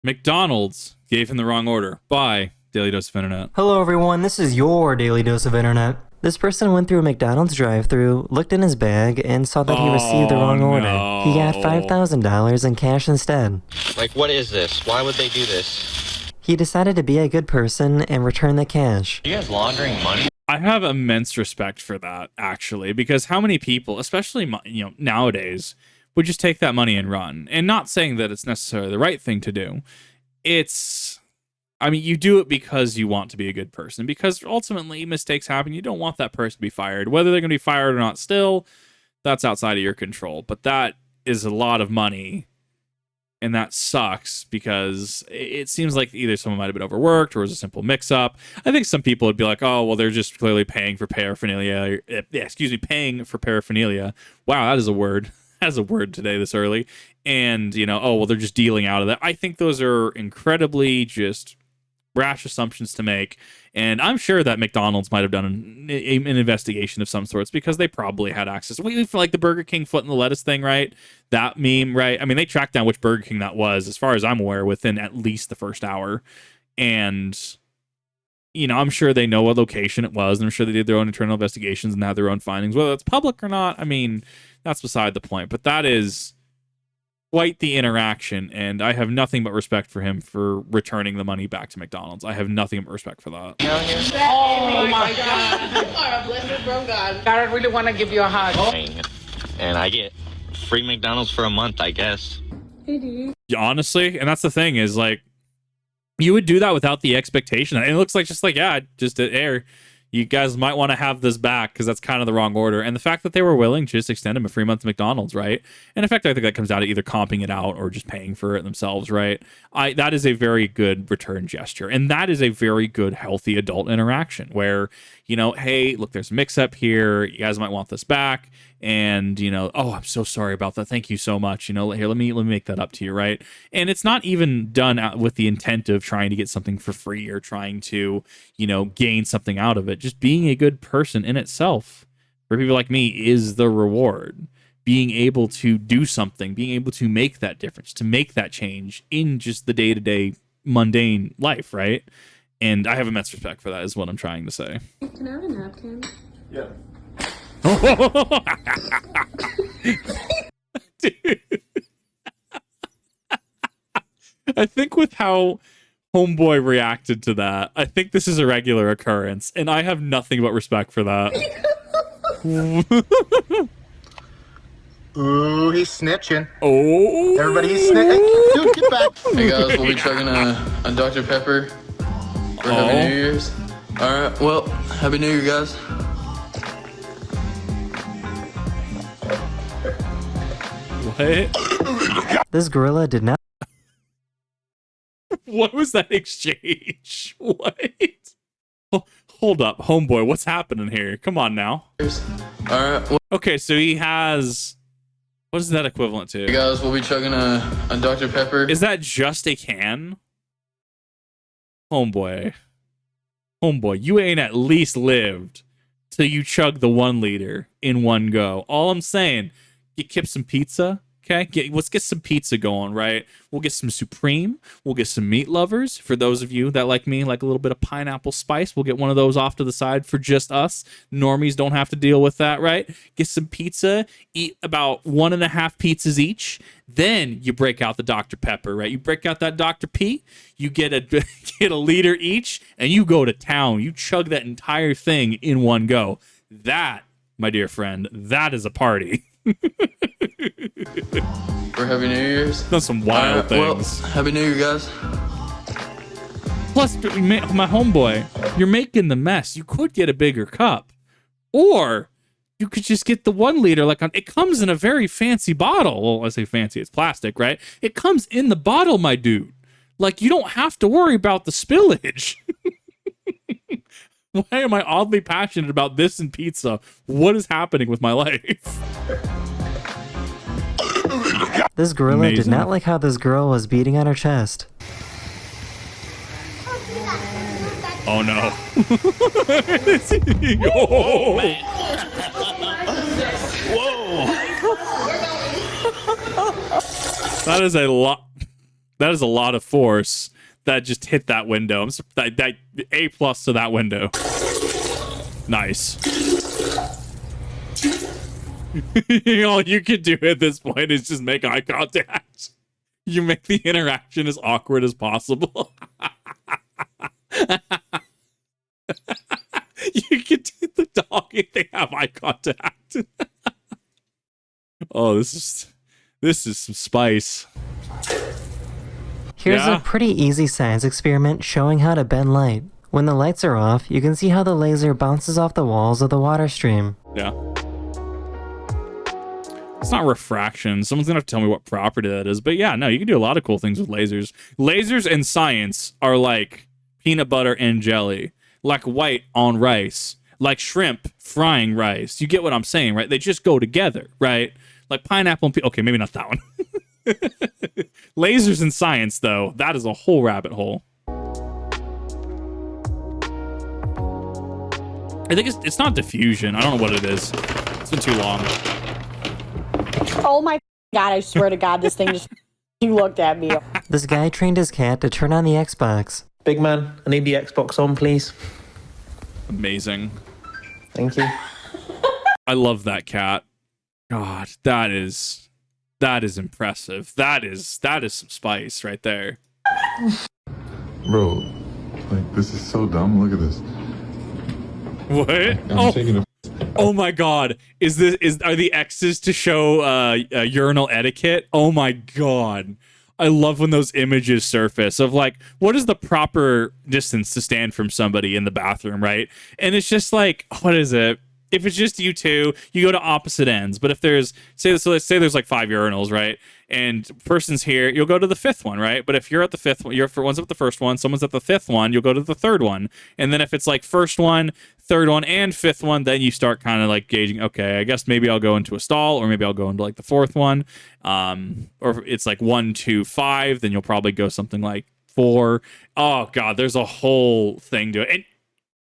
McDonald's gave him the wrong order. Bye, Daily Dose of Internet. Hello everyone, this is your Daily Dose of Internet. This person went through a McDonald's drive-thru, looked in his bag, and saw that he received the wrong order. He got $5,000 in cash instead. Like, what is this? Why would they do this? He decided to be a good person and return the cash. Are you guys laundering money? I have immense respect for that, actually, because how many people, especially nowadays, would just take that money and run? And not saying that it's necessarily the right thing to do. You do it because you want to be a good person, because ultimately mistakes happen. You don't want that person to be fired. Whether they're going to be fired or not still, that's outside of your control. But that is a lot of money, and that sucks because it seems like either someone might have been overworked or it was a simple mix-up. I think some people would be like, oh, well, they're just clearly paying for paraphernalia. Paying for paraphernalia. Wow, that is a word. That is a word today this early. And, oh, well, they're just dealing out of that. I think those are incredibly just rash assumptions to make, and I'm sure that McDonald's might have done an investigation of some sorts because they probably had access. We for like the Burger King foot in the lettuce thing, right? That meme, right? I mean, they tracked down which Burger King that was, as far as I'm aware, within at least the first hour, and I'm sure they know what location it was, and I'm sure they did their own internal investigations and had their own findings, whether it's public or not. I mean, that's beside the point, but that is quite the interaction, and I have nothing but respect for him for returning the money back to McDonald's. I have nothing but respect for that. Oh my God. You are a blessing from God. I really want to give you a hug. And I get free McDonald's for a month, I guess. Honestly, and that's the thing, is like, you would do that without the expectation. And it looks like just air. You guys might want to have this back because that's kind of the wrong order. And the fact that they were willing to just extend him a free month to McDonald's, right? And in fact, I think that comes down to either comping it out or just paying for it themselves, right? That is a very good return gesture. And that is a very good, healthy adult interaction where, hey, look, there's a mix-up here. You guys might want this back. And, oh, I'm so sorry about that. Thank you so much. Here, let me make that up to you, right? And it's not even done with the intent of trying to get something for free or trying to, gain something out of it. Just being a good person in itself, for people like me, is the reward. Being able to do something, being able to make that difference, to make that change in just the day-to-day mundane life, right? And I have immense respect for that, is what I'm trying to say. Can I have a napkin? Yeah. Dude. I think with how Homeboy reacted to that, I think this is a regular occurrence, and I have nothing but respect for that. Ooh, he's snitching. Oh, Everybody, he's snitching. Dude, get back. Hey guys, we'll be chugging a Dr. Pepper for Happy New Year's. Alright, well, Happy New Year, guys. What? This gorilla did not. What was that exchange? What? Hold up, Homeboy, what's happening here? Come on now. Alright, well, Okay, so he has... What is that equivalent to? hey guys, we'll be chugging a Dr. Pepper. Is that just a can? Homeboy, you ain't at least lived till you chug the 1 liter in one go. All I'm saying, get Kip some pizza, okay? Let's get some pizza going, right? We'll get some Supreme. We'll get some meat lovers. For those of you that, like me, like a little bit of pineapple spice, we'll get one of those off to the side for just us. Normies don't have to deal with that, right? Get some pizza. Eat about 1.5 pizzas each. Then you break out the Dr. Pepper, right? You break out that Dr. P. You get a liter each, and you go to town. You chug that entire thing in one go. That, my dear friend, that is a party. For Happy New Year's. Done some wild things. Well, Happy New Year, guys. Plus, my homeboy, you're making the mess. You could get a bigger cup, or you could just get the 1 liter. It comes in a very fancy bottle. Well, I say fancy, it's plastic, right? It comes in the bottle, my dude. You don't have to worry about the spillage. Why am I oddly passionate about this and pizza? What is happening with my life? This gorilla did Amazing. not like how this girl was beating on her chest. Oh no. Oh. Whoa. That is a lot. That is a lot of force that just hit that window. That A+ to that window. Nice. All you can do at this point is just make eye contact. You make the interaction as awkward as possible. You can do the dog if they have eye contact. Oh, this is some spice. Here's Yeah? a pretty easy science experiment showing how to bend light. When the lights are off, you can see how the laser bounces off the walls of the water stream. Yeah. It's not refraction. Someone's gonna have to tell me what property that is. But yeah, no, you can do a lot of cool things with lasers. Lasers and science are like peanut butter and jelly, like white on rice, like shrimp frying rice. You get what I'm saying, right? They just go together, right? Like pineapple and okay, maybe not that one. Lasers and science, though, that is a whole rabbit hole. I think it's not diffusion. I don't know what it is. It's been too long. Oh my God, I swear to God, this thing just you looked at me. This guy trained his cat to turn on the Xbox. Big man, I need the Xbox on, please. Amazing. Thank you. I love that cat. God, that is impressive. That is some spice right there. Bro, like, this is so dumb. Look at this. What? Oh my God! Are the X's to show urinal etiquette? Oh my God! I love when those images surface of like, what is the proper distance to stand from somebody in the bathroom, right? And it's just like, what is it? If it's just you two, you go to opposite ends. But if there's, let's say there's like 5 urinals, right? And person's here, you'll go to the 5th one, right? But if you're at the 5th one, one's at the 1st one, someone's at the 5th one, you'll go to the 3rd one. And then if it's like 1st one, 3rd one, and 5th one, then you start kind of like gauging, okay, I guess maybe I'll go into a stall, or maybe I'll go into like the 4th one. Or if it's like 1, 2, 5, then you'll probably go something like 4. Oh God, there's a whole thing to it. And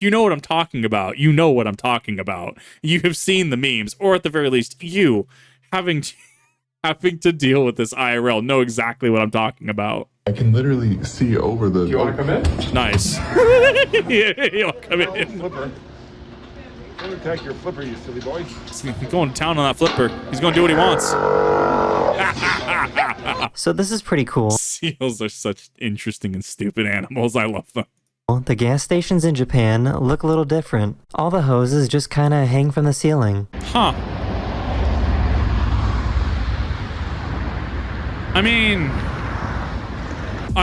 you know what I'm talking about. You know what I'm talking about. You have seen the memes, or at the very least, you having to deal with this IRL know exactly what I'm talking about. I can literally see over the... You want to come in? Nice. Yeah, you'll come in. Flipper. Don't attack your flipper, you silly boy. He's going to town on that flipper. He's going to do what he wants. So this is pretty cool. Seals are such interesting and stupid animals. I love them. The gas stations in Japan look a little different. All the hoses just kind of hang from the ceiling. Huh. I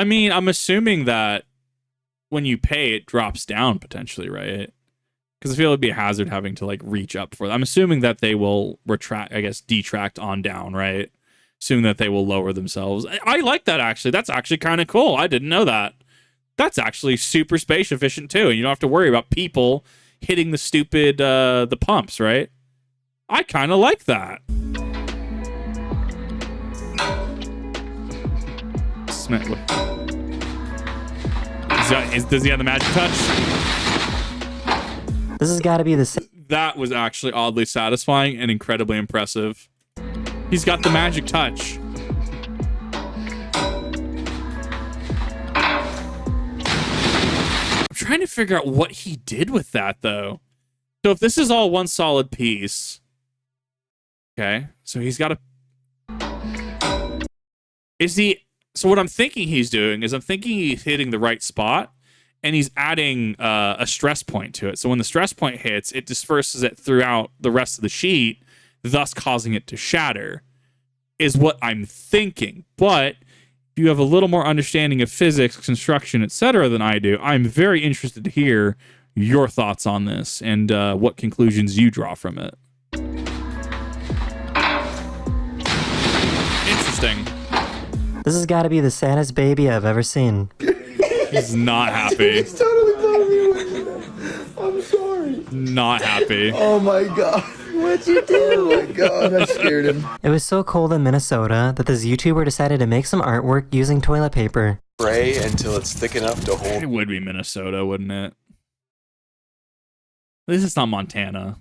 mean, I'm assuming that when you pay, it drops down potentially, right? Because I feel it'd be a hazard having to like reach up for them. I'm assuming that they will detract on down, right? Assuming that they will lower themselves. I like that actually. That's actually kind of cool. I didn't know that. That's actually super space efficient too, and you don't have to worry about people hitting the stupid the pumps, right? I kind of like that. Does he have the magic touch? This has got to be the... That was actually oddly satisfying and incredibly impressive. He's got the magic touch. I'm trying to figure out what he did with that, though. So if this is all one solid piece... Okay, so he's got a... So what I'm thinking he's doing is I'm thinking he's hitting the right spot, and he's adding a stress point to it. So when the stress point hits, it disperses it throughout the rest of the sheet, thus causing it to shatter, is what I'm thinking. But if you have a little more understanding of physics, construction, etc. than I do, I'm very interested to hear your thoughts on this and what conclusions you draw from it. Interesting. This has got to be the saddest baby I've ever seen. He's not happy. He's totally telling me. I'm sorry. Not happy. Oh my God. What'd you do? Oh my God, I scared him. It was so cold in Minnesota that this YouTuber decided to make some artwork using toilet paper. Spray until it's thick enough to hold. It would be Minnesota, wouldn't it? At least it's not Montana.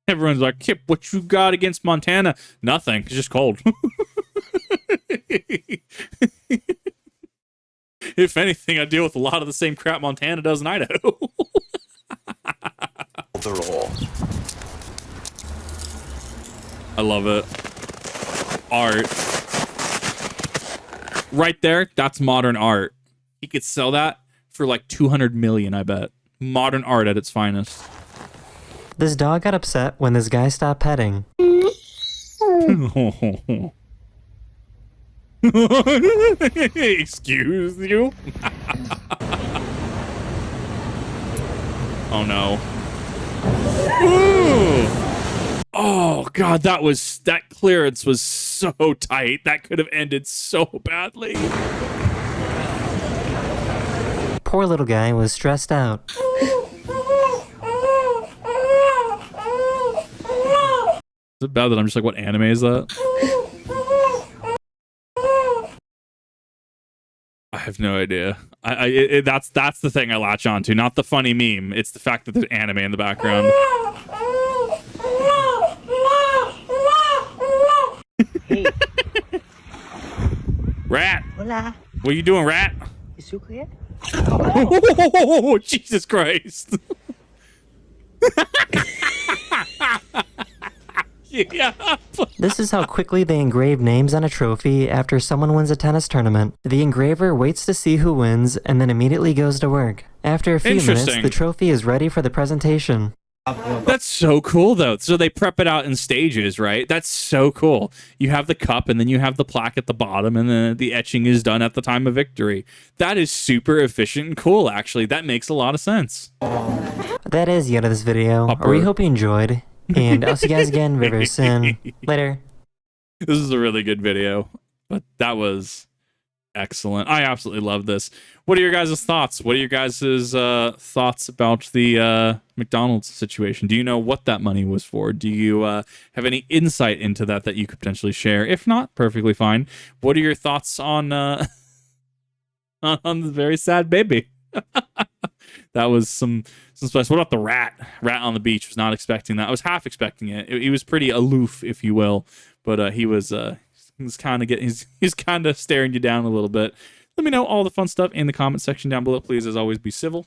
Everyone's like, Kip, what you got against Montana? Nothing. It's just cold. If anything, I deal with a lot of the same crap Montana does in Idaho. The roll. I love it. Art. Right there, that's modern art. He could sell that for like 200 million, I bet. Modern art at its finest. This dog got upset when this guy stopped petting. Excuse you? Oh no. Ooh. Oh god, that clearance was so tight. That could have ended so badly. Poor little guy was stressed out. Is it bad that I'm just like, what anime is that? I have no idea. That's the thing I latch on to, not the funny meme. It's the fact that there's anime in the background. Hey. Rat. Hola. What are you doing, Rat? ¿Es su qué? Oh, Jesus Christ. Yeah. This is how quickly they engrave names on a trophy after someone wins a tennis tournament. The engraver waits to see who wins and then immediately goes to work. After a few minutes, the trophy is ready for the presentation. That's so cool, though. So they prep it out in stages, right? That's so cool. You have the cup, and then you have the plaque at the bottom, and then the etching is done at the time of victory. That is super efficient and cool, actually. That makes a lot of sense. That is the end of this video. We hope you enjoyed, and I'll see you guys again very, very soon. Later. This is a really good video, but that was excellent. I absolutely love this. What are your guys' thoughts? What are your guys' thoughts about the McDonald's situation? Do you know what that money was for? Do you have any insight into that you could potentially share? If not, perfectly fine. What are your thoughts on on the very sad baby? That was some special. What about the rat? Rat on the beach. Was not expecting that. I was half expecting it. He was pretty aloof, if you will, but he was kind of staring you down a little bit. Let me know all the fun stuff in the comment section down below. Please, as always, be civil.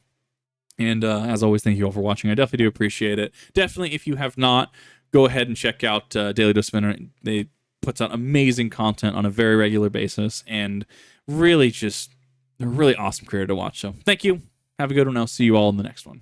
And as always, thank you all for watching. I definitely do appreciate it. Definitely, if you have not, go ahead and check out Daily Dose of Internet. They puts out amazing content on a very regular basis, and really just a really awesome creator to watch. So thank you. Have a good one. I'll see you all in the next one.